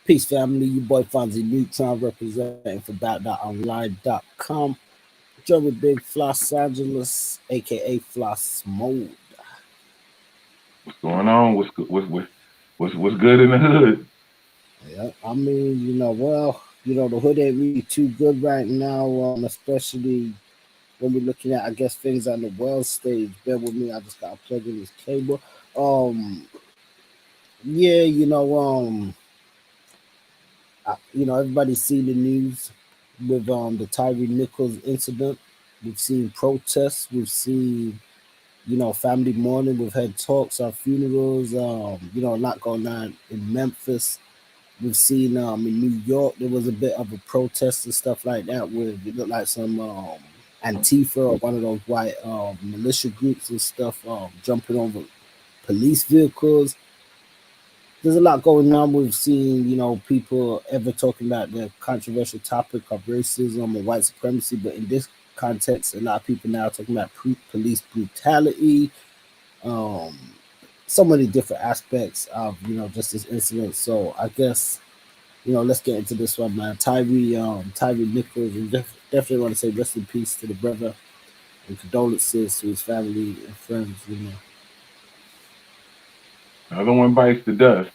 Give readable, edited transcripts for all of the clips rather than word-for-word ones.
Peace, family. Your boy FONZi Phalos representing for Bout.online.com. Join with Big Floss Angeles, aka Floss Mode. What's going on? What's good in the hood? Yeah, I mean, the hood ain't really too good right now, especially when we're looking at, I guess, things on the world stage. Bear with me, I just gotta plug in this cable. Um, yeah, everybody's seen the news with the Tyre Nichols incident. We've seen protests. We've seen family mourning. We've had talks on funerals. A lot going on in Memphis. We've seen in New York there was a bit of a protest and stuff like that with it looked like some Antifa or one of those white militia groups and stuff jumping over police vehicles. There's a lot going on. We've seen, people ever talking about the controversial topic of racism and white supremacy, but in this context, a lot of people now talking about police brutality, um, so many different aspects of, just this incident. So I guess, let's get into this one, man. Tyre Nichols, and definitely want to say rest in peace to the brother and condolences to his family and friends. Another one bites the dust.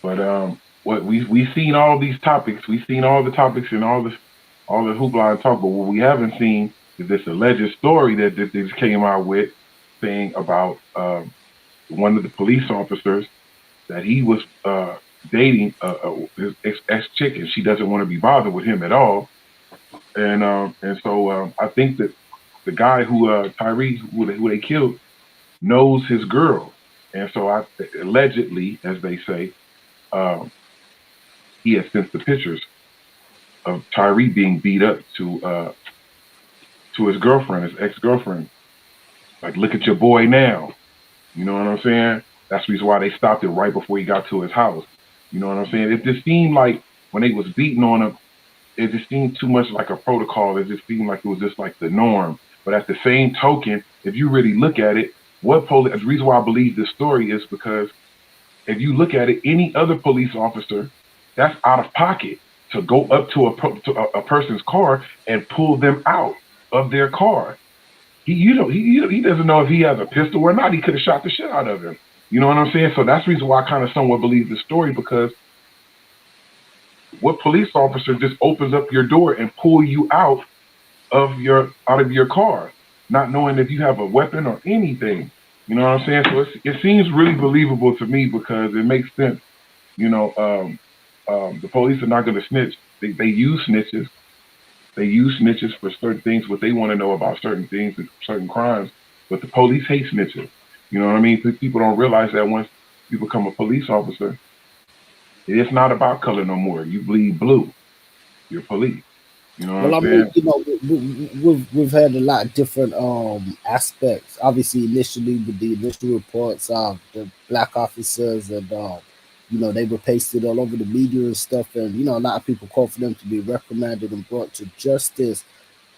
But what we seen all these topics, we've seen all the topics and all the hoopla and talk. But what we haven't seen is this alleged story that this came out with, saying about one of the police officers that he was dating his ex chick, and she doesn't want to be bothered with him at all. And so I think that the guy who Tyrese who they killed knows his girl, and so I allegedly, as they say, um, he has sent the pictures of Tyree being beat up to his girlfriend, his ex girlfriend. Like, look at your boy now. You know what I'm saying? That's the reason why they stopped it right before he got to his house. You know what I'm saying? It just seemed like when they was beating on him, it just seemed too much like a protocol. It just seemed like it was just like the norm. But at the same token, if you really look at it, the reason why I believe this story is because if you look at it, any other police officer, that's out of pocket to go up to a person's car and pull them out of their car. He doesn't know if he has a pistol or not. He could have shot the shit out of him. You know what I'm saying? So that's the reason why I kind of somewhat believe this story, because what police officer just opens up your door and pull you out of your car, not knowing if you have a weapon or anything? You know what I'm saying? So it seems really believable to me because it makes sense. You know, the police are not going to snitch. They use snitches. They use snitches for certain things, what they want to know about certain things and certain crimes. But the police hate snitches. You know what I mean? People don't realize that once you become a police officer, it's not about color no more. You bleed blue. You're police. You know what Well, I'm I mean, saying? we've had a lot of different aspects. Obviously, initially with the initial reports of the black officers, and they were pasted all over the media and stuff, and a lot of people called for them to be reprimanded and brought to justice.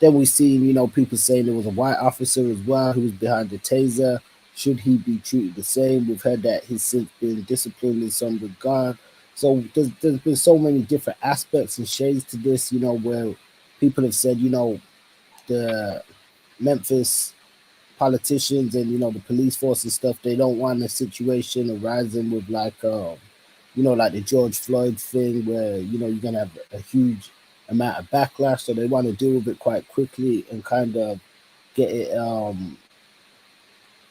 Then we seen people saying there was a white officer as well who was behind the taser. Should he be treated the same? We've heard that he's since been disciplined in some regard. So there's been so many different aspects and shades to this, where people have said, the Memphis politicians and the police force and stuff, they don't want a situation arising with like the George Floyd thing where you're gonna have a huge amount of backlash, so they want to deal with it quite quickly and kind of get it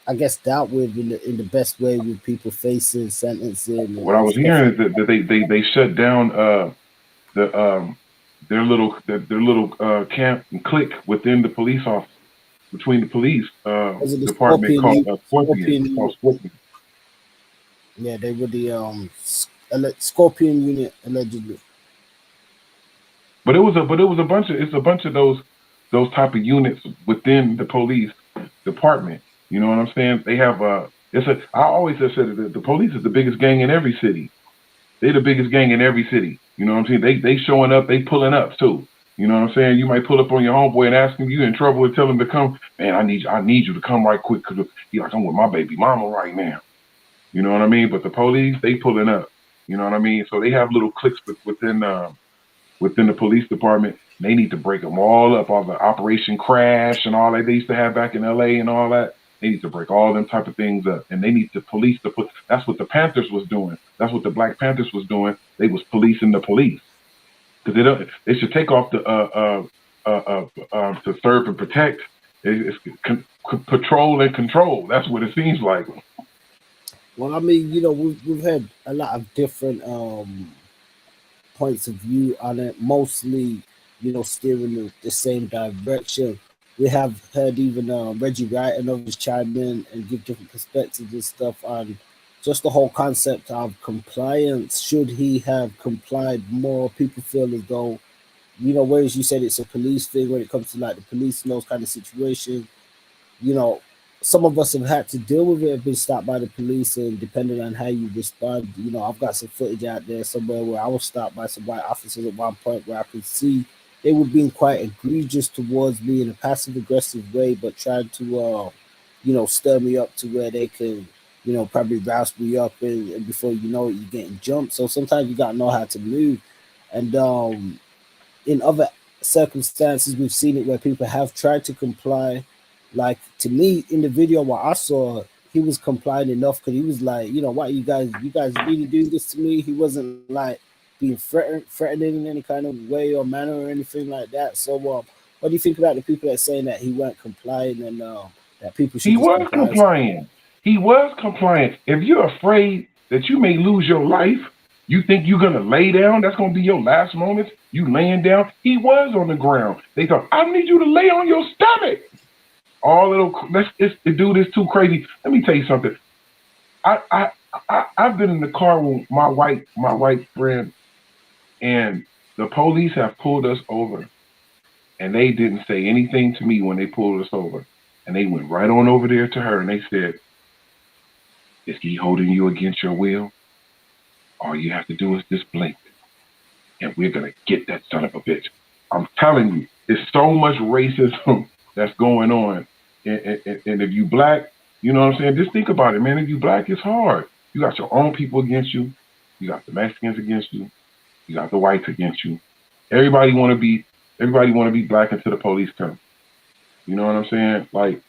I guess dealt with in the best way with people facing sentencing What I and was stuff hearing like is that they shut down the their little camp and clique within the police office, between the police because of the department called Scorpion. Scorpion It's called unit. Scorpion. Yeah, they were the Scorpion unit allegedly. But it was a bunch of it's a bunch of those type of units within the police department. You know what I'm saying? They have it's a I always have said that the police is the biggest gang in every city. They're the biggest gang in every city. You know what I'm saying? They showing up, they pulling up too. You know what I'm saying? You might pull up on your homeboy and ask him, you in trouble, and tell him to come. Man, I need you to come right quick, because he like, I'm with my baby mama right now. You know what I mean? But the police, they pulling up. You know what I mean? So they have little cliques within the police department. They need to break them all up, all the Operation Crash and all that they used to have back in LA and all that. They need to break all them type of things up, and they need to police the. That's what the Panthers was doing. That's what the Black Panthers was doing. They was policing the police because they should take off the to serve and protect. It's patrol and control. That's what it seems like. Well, I mean, you know, we've had a lot of different points of view on it, mostly, you know, steering the same direction. We have heard even Reggie Wright and others chime in and give different perspectives and stuff on just the whole concept of compliance. Should he have complied more? People feel as though, you know, whereas you said it's a police thing when it comes to like the police and those kind of situations, you know, some of us have had to deal with it, have been stopped by the police, and depending on how you respond, you know, I've got some footage out there somewhere where I was stopped by some white officers at one point where I could see they were being quite egregious towards me in a passive aggressive way, but tried to, you know, stir me up to where they can, you know, probably rouse me up, and before you know it, you're getting jumped. So sometimes you gotta know how to move, and in other circumstances, we've seen it where people have tried to comply. Like to me, in the video, what I saw, he was complying enough because he was like, you know, what you guys really doing this to me? He wasn't like being threatening in any kind of way or manner or anything like that. So, what do you think about the people that saying that he weren't complying and that people should He just was comply? compliant. He was compliant. If you're afraid that you may lose your life, you think you're gonna lay down. That's gonna be your last moments. You laying down. He was on the ground. They thought, I need you to lay on your stomach. All little. The dude is too crazy. Let me tell you something. I I I've been in the car with my white friend, and the police have pulled us over, and they didn't say anything to me when they pulled us over, and they went right on over there to her, and they said, "Is he holding you against your will? All you have to do is just blink, and we're gonna get that son of a bitch." I'm telling you, it's so much racism that's going on, and if you black, you know what I'm saying. Just think about it, man. If you black, it's hard. You got your own people against you. You got the Mexicans against you. You got the whites against you. Everybody want to be everybody want to be black until the police come. You know what I'm saying? Like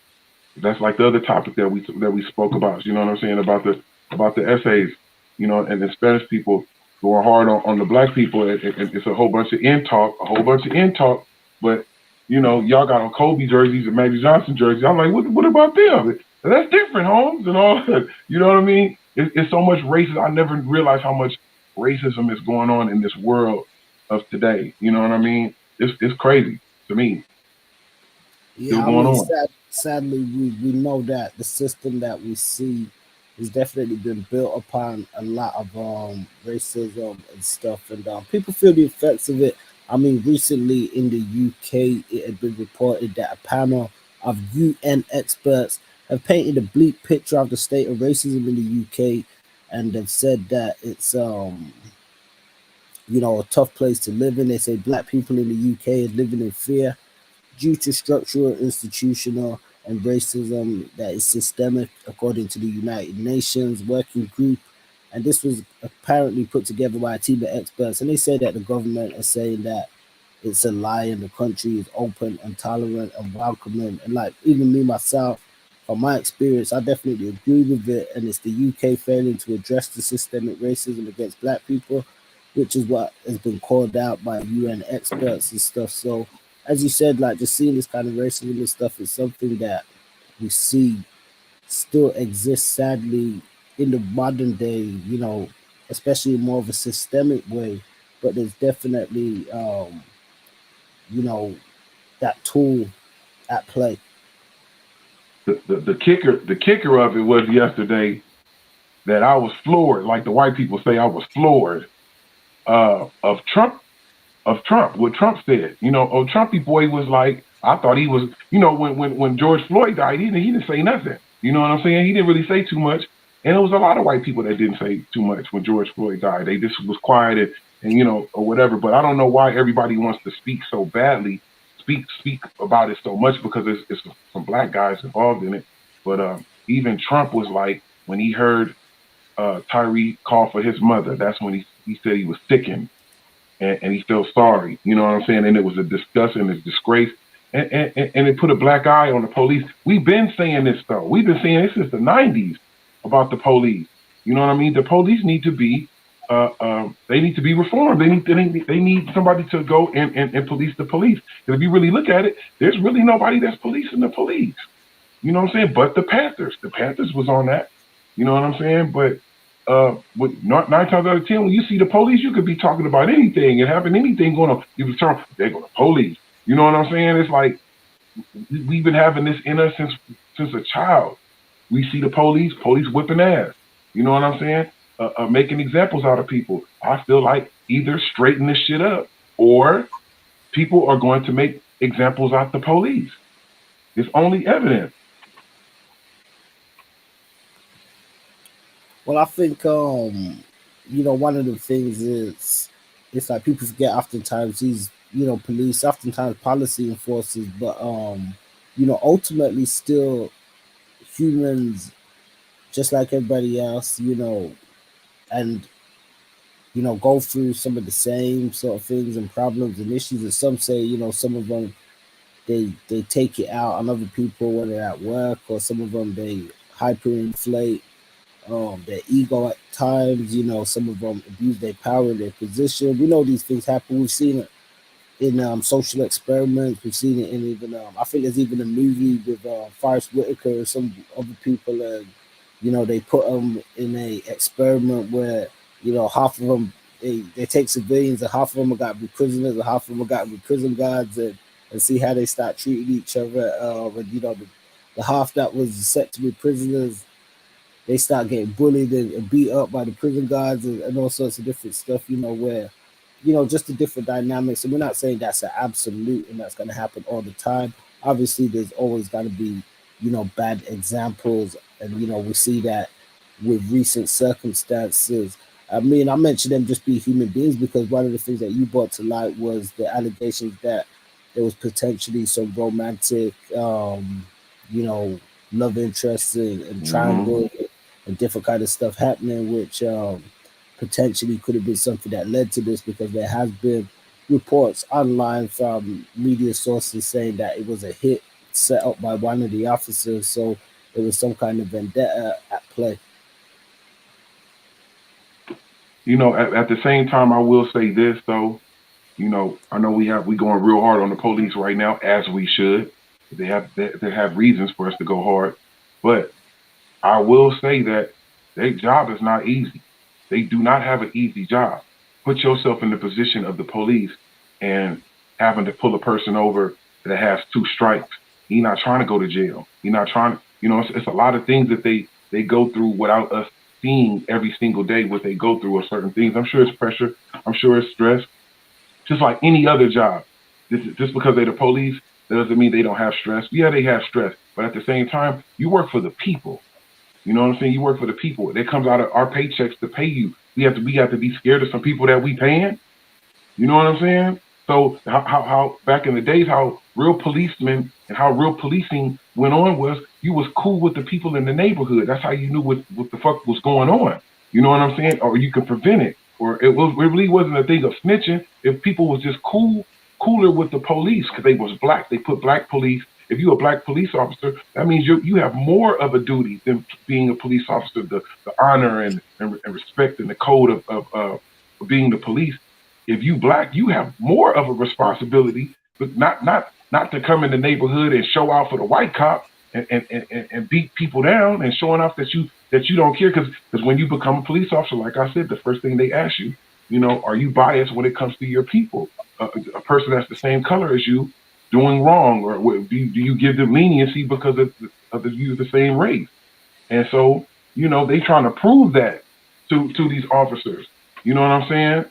that's like the other topic that we spoke about. You know what I'm saying about the essays. You know, and the Spanish people going hard on the black people. It's a whole bunch of in talk, a whole bunch of in talk. But you know, y'all got on Kobe jerseys and Magic Johnson jerseys. I'm like, what about them? That's different, Holmes, and all that. You know what I mean? It's so much racism. I never realized how much racism is going on in this world of today. You know what I mean? It's crazy to me. Still Yeah, I going mean, on. sadly, we know that the system that we see has definitely been built upon a lot of racism and stuff, and people feel the effects of it. I mean, recently in the UK, it had been reported that a panel of UN experts have painted a bleak picture of the state of racism in the UK, and they've said that it's you know, a tough place to live in. They say black people in the UK are living in fear due to structural, institutional, and racism that is systemic, according to the United Nations Working Group. And this was apparently put together by a team of experts. And they say that the government is saying that it's a lie and the country is open and tolerant and welcoming. And like even me myself, from my experience, I definitely agree with it. And it's the UK failing to address the systemic racism against black people, which is what has been called out by UN experts and stuff. So as you said, like just seeing this kind of racism and stuff is something that we see still exists sadly in the modern day, you know, especially in more of a systemic way. But there's definitely you know, that tool at play. The kicker of it was yesterday that I was floored, like the white people say, I was floored of Trump, what Trump said. You know, oh, Trumpy boy was like, I thought he was, you know, when George Floyd died, he didn't say nothing. You know what I'm saying? He didn't really say too much. And there was a lot of white people that didn't say too much when George Floyd died. They just was quiet and you know, or whatever. But I don't know why everybody wants to speak so badly, speak about it so much because it's some black guys involved in it. But even Trump was like, when he heard Tyree called for his mother. That's when he said he was sickened and he felt sorry. You know what I'm saying? And it was a disgust and a disgrace. And it put a black eye on the police. We've been saying this though. We've been saying this since the '90s about the police. You know what I mean? The police need to be they need to be reformed. They need somebody to go and police the police. Because if you really look at it, there's really nobody that's policing the police. You know what I'm saying? But the Panthers. The Panthers was on that. You know what I'm saying? But with nine times out of 10, when you see the police, you could be talking about anything and having anything going on. You would turn, they're going to police. You know what I'm saying? It's like we've been having this in us since a child. We see the police whipping ass. You know what I'm saying? Making examples out of people. I feel like either straighten this shit up or people are going to make examples out the police. It's only evidence. Well, I think one of the things is it's like people forget oftentimes these police, oftentimes policy enforcers, but ultimately still humans just like everybody else, and go through some of the same sort of things and problems and issues. And some say, some of them they take it out on other people when they're at work, or some of them they hyperinflate their ego at times. Some of them abuse their power and their position. We know these things happen. We've seen it in social experiments. We've seen it in even I think there's even a movie with Forrest Whitaker and some other people, and they put them in a experiment where half of them they take civilians, and half of them have got to be prisoners, and half of them have got to be prison guards, and see how they start treating each other. And the half that was set to be prisoners, they start getting bullied and beat up by the prison guards, and all sorts of different stuff, where, just the different dynamics. And we're not saying that's an absolute and that's going to happen all the time. Obviously, there's always going to be, bad examples. And, we see that with recent circumstances. I mean, I mentioned them just be human beings because one of the things that you brought to light was the allegations that there was potentially some romantic, love interests and triangle and different kind of stuff happening, which potentially could have been something that led to this, because there has been reports online from media sources saying that it was a hit set up by one of the officers, so there was some kind of vendetta at play. At the same time, I will say this though. I know we going real hard on the police right now, as we should. They have reasons for us to go hard, but I will say that their job is not easy. They do not have an easy job. Put yourself in the position of the police and having to pull a person over that has 2 strikes. He's not trying to go to jail. He's not trying to, it's a lot of things that they go through without us seeing every single day what they go through or certain things. I'm sure it's pressure. I'm sure it's stress. Just like any other job. Just because they're the police, that doesn't mean they don't have stress. Yeah, they have stress. But at the same time, you work for the people. You know what I'm saying? You work for the people. It comes out of our paychecks to pay you. We have to be scared of some people that we paying. You know what I'm saying? So how back in the days, how real policemen and how real policing went on was you was cool with the people in the neighborhood. That's how you knew what the fuck was going on. You know what I'm saying? Or you could prevent it. Or it really wasn't a thing of snitching. If people was just cooler with the police because they was black, they put black police. If you're a black police officer, that means you have more of a duty than being a police officer. The honor and respect and the code of being the police. If you black, you have more of a responsibility, but not to come in the neighborhood and show out for the white cop and beat people down and showing off that you don't care. Because when you become a police officer, like I said, the first thing they ask you, are you biased when it comes to your people? A person that's the same color as you doing wrong, or do you give them leniency because of you the same race? And so they trying to prove that to these officers. You know what I'm saying?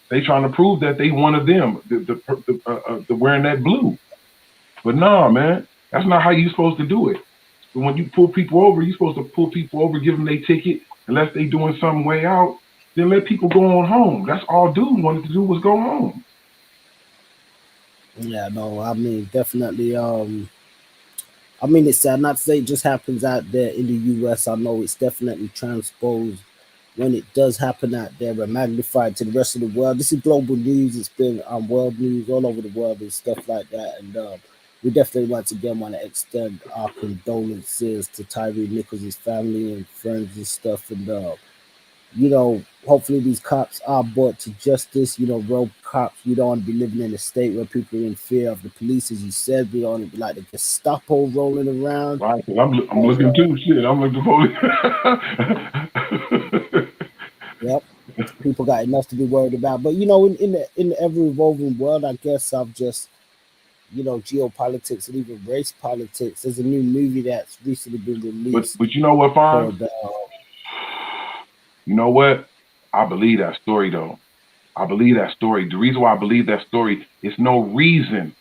They trying to prove that they one of them, the wearing that blue. But nah, man, that's not how you supposed to do it. When you pull people over, you're supposed to pull people over, give them their ticket, unless they doing some way out, then let people go on home. That's all dude wanted to do was go home. Yeah, no, I mean, definitely. It's sad not to say it just happens out there in the US. I know it's definitely transposed when it does happen out there and magnified to the rest of the world. This is global news. It's been on world news all over the world and stuff like that. And we definitely once again want to extend our condolences to Tyre Nichols' family and friends and stuff. And hopefully these cops are brought to justice. Rogue cops. We don't want to be living in a state where people are in fear of the police, as you said. We don't want to be like the Gestapo rolling around. Right, I'm looking too. Shit, I'm looking for it. Yep. People got enough to be worried about. But in the ever evolving world, I guess I've just geopolitics and even race politics. There's a new movie that's recently been released but you know what, Fonz? called You know what? I believe that story though. I believe that story. The reason why I believe that story is no reason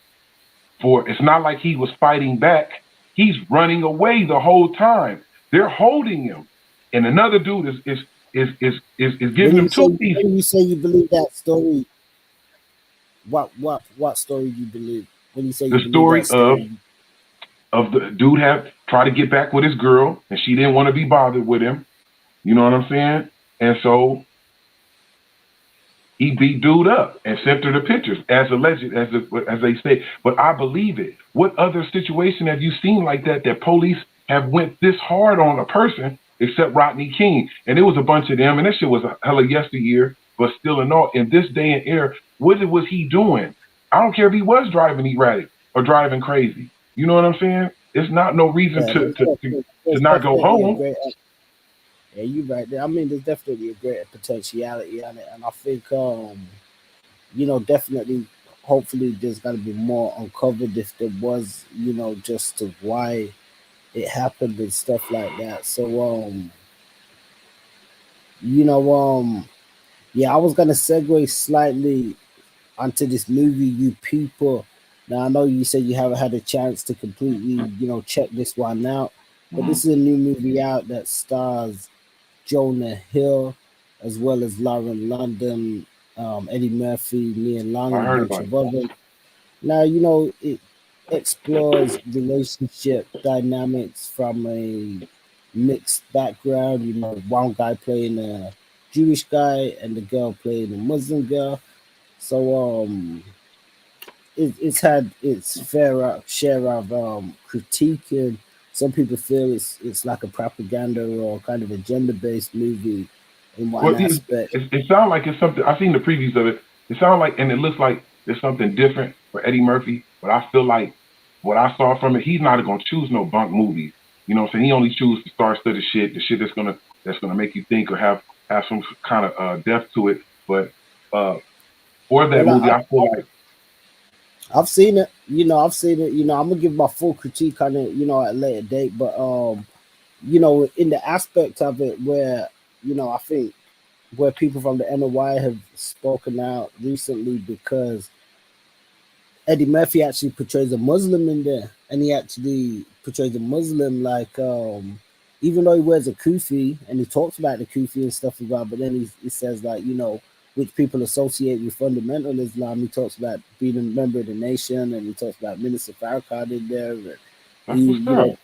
for. It's not like he was fighting back. He's running away the whole time. They're holding him, and another dude is giving him 2 pieces. When you say you believe that story, what story you believe? When you say the you believe that story, of the dude have tried to get back with his girl, and she didn't want to be bothered with him. You know what I'm saying? And so he beat dude up and sent her the pictures as alleged, as they say. But I believe it. What other situation have you seen like that police have went this hard on a person except Rodney King? And it was a bunch of them, and that shit was a hella yesteryear. But still, in this day and era, what was he doing? I don't care if he was driving erratic or driving crazy. You know what I'm saying? It's not no reason to not go home. Yeah, you're right there. I mean, there's definitely a greater potentiality on it, and I think, definitely, hopefully, there's got to be more uncovered if there was, just to why it happened and stuff like that. So, yeah, I was gonna segue slightly onto this movie, You People. Now, I know you said you haven't had a chance to completely, check this one out, but this is a new movie out that stars Jonah Hill, as well as Lauren London, Eddie Murphy, Nia Long, and a bunch of others. Now, it explores relationship dynamics from a mixed background. One guy playing a Jewish guy and the girl playing a Muslim girl. So, it's had its fair share of critique, and some people feel it's like a propaganda or kind of a gender-based movie in one aspect. It sounds like it's something. I've seen the previews of it. It sounds like, and it looks like there's something different for Eddie Murphy. But I feel like what I saw from it, he's not going to choose no bunk movies. You know what I'm saying? He only chooses the star-studded shit, the shit that's gonna make you think or have some kind of depth to it. But for that movie, I feel like I've seen it. I've seen it. I'm gonna give my full critique on it. At a later date. But in the aspect of it where I think where people from the NOI have spoken out recently, because Eddie Murphy actually portrays a Muslim in there, and he actually portrays a Muslim like even though he wears a kufi and he talks about the kufi and stuff about, but then he says like which people associate with fundamental Islam. He talks about being a member of the nation, and he talks about Minister Farrakhan in there. And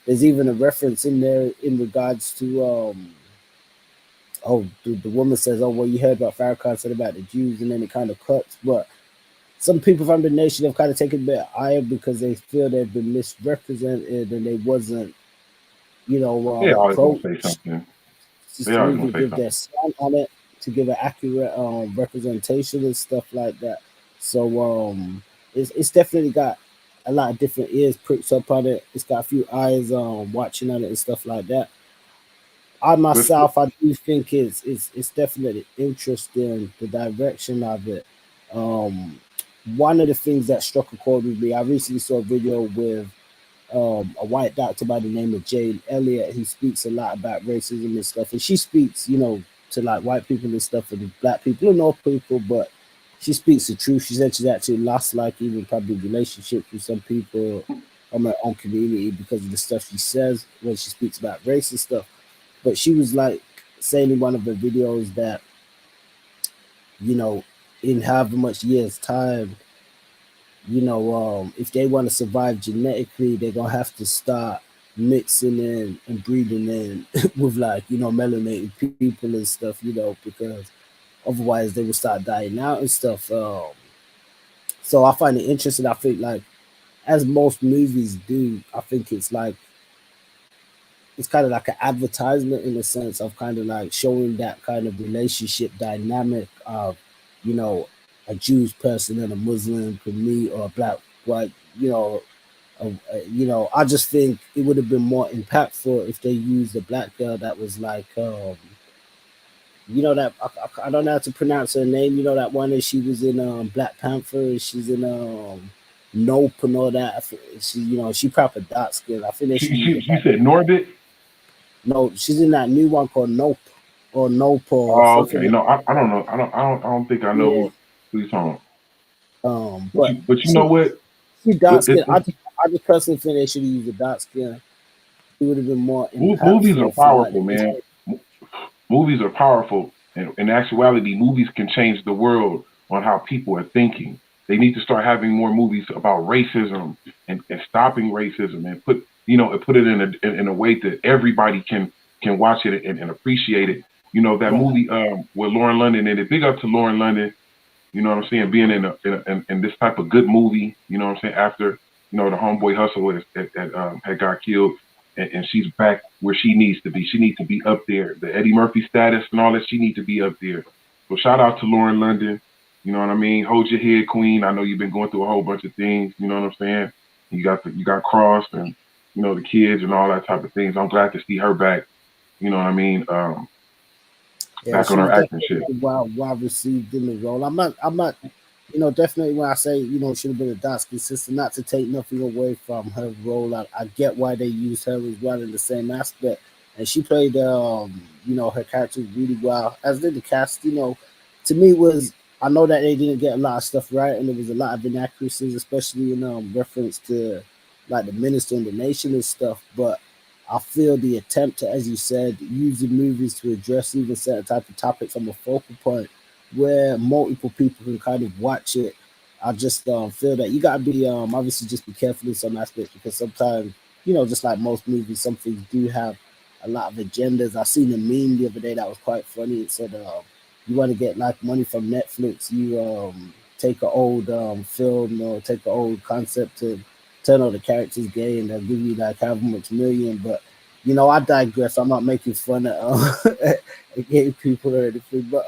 there's even a reference in there in regards to the woman says, "Oh, well, you heard about Farrakhan said about the Jews," and then it kind of cuts. But some people from the nation have kind of taken a bit higher because they feel they've been misrepresented and they wasn't, they always gonna say something. They always gonna give their slant on it to give an accurate representation and stuff like that. So it's definitely got a lot of different ears pricked up on it. It's got a few eyes watching on it and stuff like that. I myself, I do think it's definitely interesting, the direction of it. One of the things that struck a chord with me, I recently saw a video with a white doctor by the name of Jane Elliott. He speaks a lot about racism and stuff, and she speaks, to like white people and stuff and black people and all people, but she speaks the truth. She said she's actually lost like even probably relationships with some people from her own community because of the stuff she says when she speaks about race and stuff. But she was like saying in one of her videos that, in however much years time, if they want to survive genetically, they're gonna have to start mixing in and breeding in with like melanated people and stuff, because otherwise they would start dying out and stuff. So I find it interesting. I think like as most movies do, I think it's kind of like an advertisement in the sense of kind of like showing that kind of relationship dynamic of you know a Jewish person and a Muslim could meet, or a black white, I just think it would have been more impactful if they used a black girl that was like that I don't know how to pronounce her name. You know that one that she was in Black Panther. And she's in Nope and all that. She proper dark skin. I think they should use a She black. said Norbit. No, she's in that new one called Nope or Nope or Oh, something okay. like No, I don't know. I don't think I know yeah. who he's talking about. But But you know what? she dark skin. It, I just personally think they should use a dark skin. It would have been more movies are impactful for like powerful, man. Movies are powerful, and in actuality, movies can change the world on how people are thinking. They need to start having more movies about racism and stopping racism, and put it in a way that everybody can watch it and appreciate it. You know that right. movie with Lauren London in it. Big up to Lauren London. You know what I'm saying? Being in this type of good movie. You know what I'm saying? After the homeboy hustle had got killed, and she's back where she needs to be. She needs to be up there. The Eddie Murphy status and all that. She needs to be up there. So shout out to Lauren London. You know what I mean? Hold your head, Queen. I know you've been going through a whole bunch of things. You know what I'm saying? You got Cross and the kids and all that type of things. I'm glad to see her back. You know what I mean? Yeah, Back on she was her acting shit. definitely well received in the role. I'm not, definitely when I say, it should have been a Dot's sister, not to take nothing away from her role. I get why they used her as well in the same aspect. And she played, her character really well, as did the cast. To me was, I know that they didn't get a lot of stuff right, and there was a lot of inaccuracies, especially in reference to like the minister and the nation and stuff. But I feel the attempt to, as you said, using movies to address even certain type of topics from a focal point where multiple people can kind of watch it. I just feel that you gotta be obviously just be careful in some aspects, because sometimes, just like most movies, some things do have a lot of agendas. I seen a meme the other day that was quite funny. It said, "You want to get like money from Netflix, you take an old film or take an old concept to turn all the characters gay, and they'll give you like however much million." But I digress. I'm not making fun of gay people or anything, but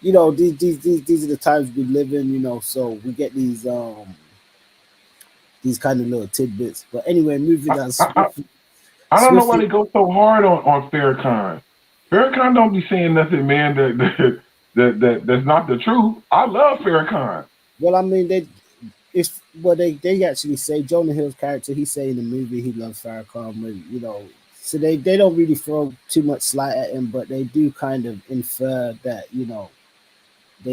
these are the times we live in. So we get these kind of little tidbits. But anyway, moving on I, I don't know why swiftly. they go so hard on Farrakhan. Farrakhan don't be saying nothing, man. That's not the truth. I love Farrakhan. Well, I mean, they actually say Jonah Hill's character. He say in the movie he loves Farrakhan, so they don't really throw too much slight at him, but they do kind of infer that they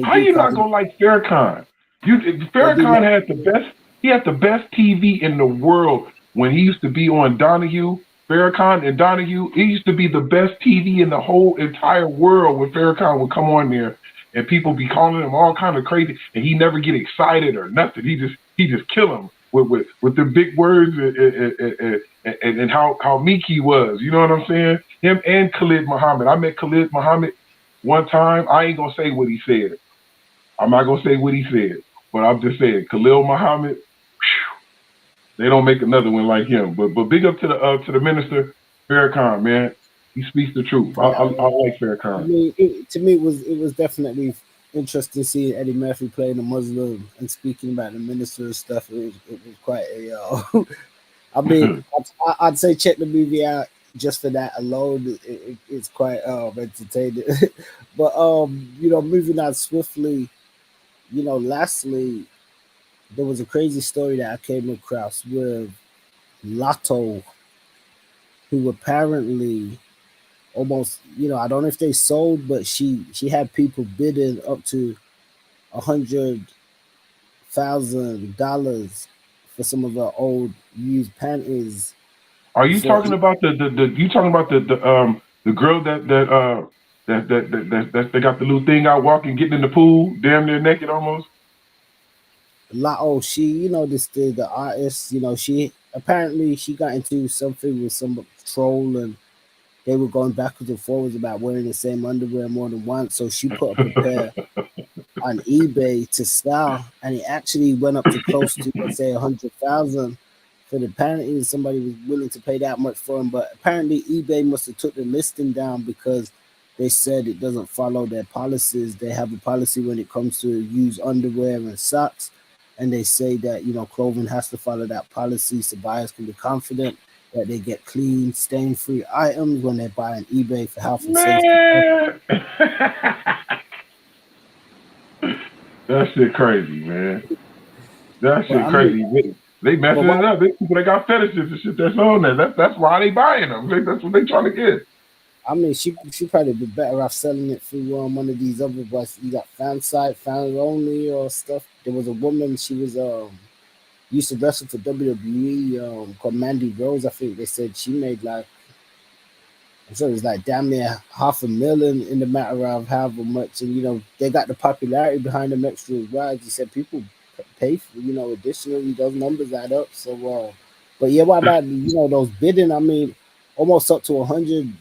How do you kind not of gonna like Farrakhan? they do Farrakhan had the best. He had the best TV in the world when he used to be on Donahue. Farrakhan and Donahue. It used to be the best TV in the whole entire world when Farrakhan would come on there, and people be calling him all kind of crazy, and he never get excited or nothing. He just kill him with the big words and how meek he was. You know what I'm saying? Him and Khalid Muhammad. I met Khalid Muhammad one time. I ain't gonna say what he said. I'm not gonna say what he said, but I'm just saying Khalil Muhammad. They don't make another one like him. But big up to the minister Farrakhan, man. He speaks the truth. I like I Farrakhan. mean, to me, it was definitely interesting seeing Eddie Murphy playing a Muslim and speaking about the minister and stuff. It was quite a. I mean, I'd say check the movie out just for that alone. It's quite entertaining. But moving on swiftly. Lastly, there was a crazy story that I came across with Latto, who apparently almost, I don't know if they sold, but she had people bidding up to $100,000 for some of her old used panties Are you before. talking about the you talking about the girl that got the little thing out walking, getting in the pool, damn near naked almost? Latto, she, this the artist, she apparently she got into something with some troll, and they were going backwards and forwards about wearing the same underwear more than once. So she put up a pair on eBay to sell, and it actually went up to close to, let's say, 100,000. For the apparently somebody was willing to pay that much for them, but apparently eBay must have took the listing down because they said it doesn't follow their policies. They have a policy when it comes to use underwear and socks, and they say that clothing has to follow that policy so buyers can be confident that they get clean, stain-free items when they buy on eBay for health and safety purposes. Man, that shit crazy, man. That But shit I mean, crazy. They but messing why it up. They people that got fetishes and shit that's on there. That's why they buying them. That's what they trying to get. I mean, she probably be better off selling it through one of these other ones. You got fan site, fan only, or stuff. There was a woman. She was used to wrestle for WWE. Called Mandy Rose. I think they said she made like, I'm sure it was like damn near 500,000 in the matter of however much. And they got the popularity behind them extra as well. As you said, people pay for additionally those numbers add up. So but yeah, what about those bidding? I mean, almost up to 100,000.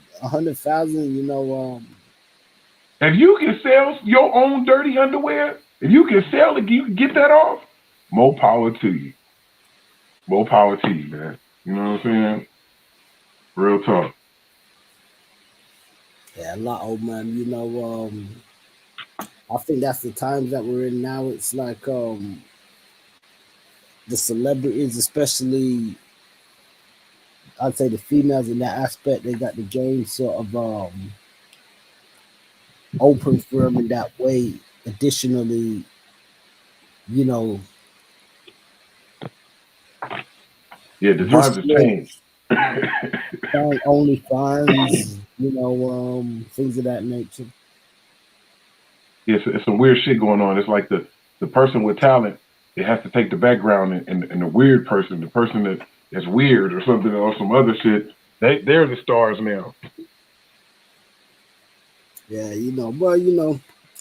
If you can sell your own dirty underwear, if you can sell it, you can get that off. More power to you. More power to you, man. You know what I'm saying? Real talk. Yeah, a lot, old man. I think that's the times that we're in now. It's like the celebrities, especially I'd say the females in that aspect, they got the game sort of open for them in that way. Additionally, you know, Yeah, the wish times have list, changed. only funds, things of that nature. It's some weird shit going on. It's like the person with talent, it has to take the background, and the weird person, the person that's weird or something or some other shit, they're the stars now. Yeah, I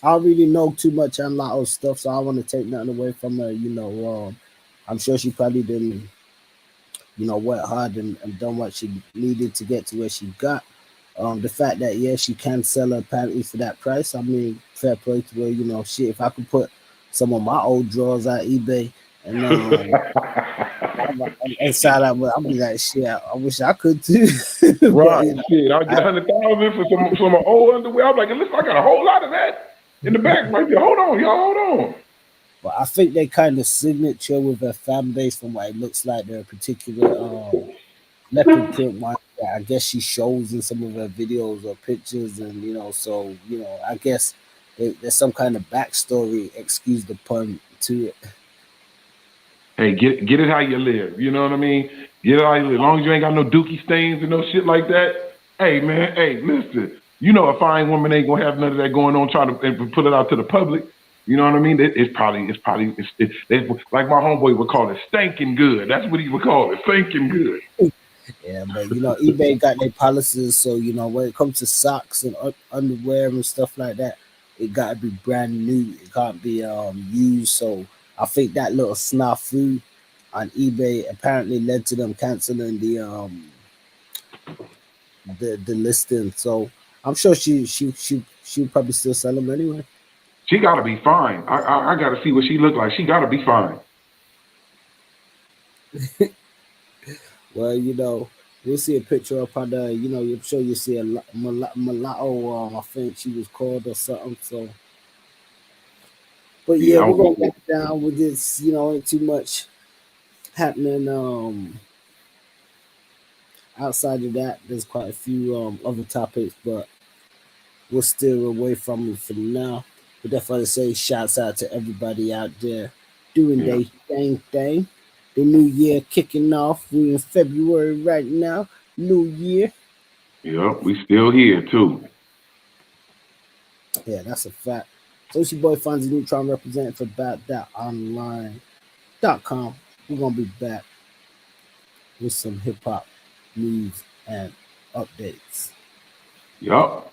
don't really know too much on Latto stuff, so I want to take nothing away from her. I'm sure she probably didn't, work hard and done what she needed to get to where she got. The fact that she can sell her panties for that price, I mean, fair play to her. Shit, if I could put some of my old drawers at eBay and inside out, I'll be like, shit, I wish I could too. But Right, shit. I'll get I, 100,000 for some old underwear. I'm like, listen, I got a whole lot of that in the back right there. Hold on, y'all, hold on. but I think they kind of signature with their fan base from what it looks like. They're a particular leopard print one that I guess she shows in some of her videos or pictures, and so I guess there's some kind of backstory, excuse the pun, to it. Hey, get it how you live. You know what I mean? Get it how you live. As long as you ain't got no dookie stains and no shit like that. Hey, man. Hey, listen. You know, a fine woman ain't gonna have none of that going on. Trying to put it out to the public. You know what I mean? It's like my homeboy would call it stinking good. That's what he would call it, stinking good. Yeah, but eBay got their policies, so when it comes to socks and underwear and stuff like that, it got to be brand new. It can't be used. So I think that little snafu on eBay apparently led to them canceling the listing. So I'm sure she probably still sell them anyway. She got to be fine. I got to see what she look like. She got to be fine. Well, you'll see a picture up on the, I'm sure you see a mulatto. I think she was called or something. So, but yeah, Yeah, we're gonna get down with this. Ain't too much happening. Outside of that, there's quite a few other topics, but we'll steer away from it for now. But definitely say shouts out to everybody out there doing yeah, their thing. The new year kicking off. We're in February right now. New year. yeah. We still here too. Yeah, that's a fact. So it's your boy FONZi Neutron representing for Bout.online.com. We're gonna be back with some hip hop news and updates. Yup.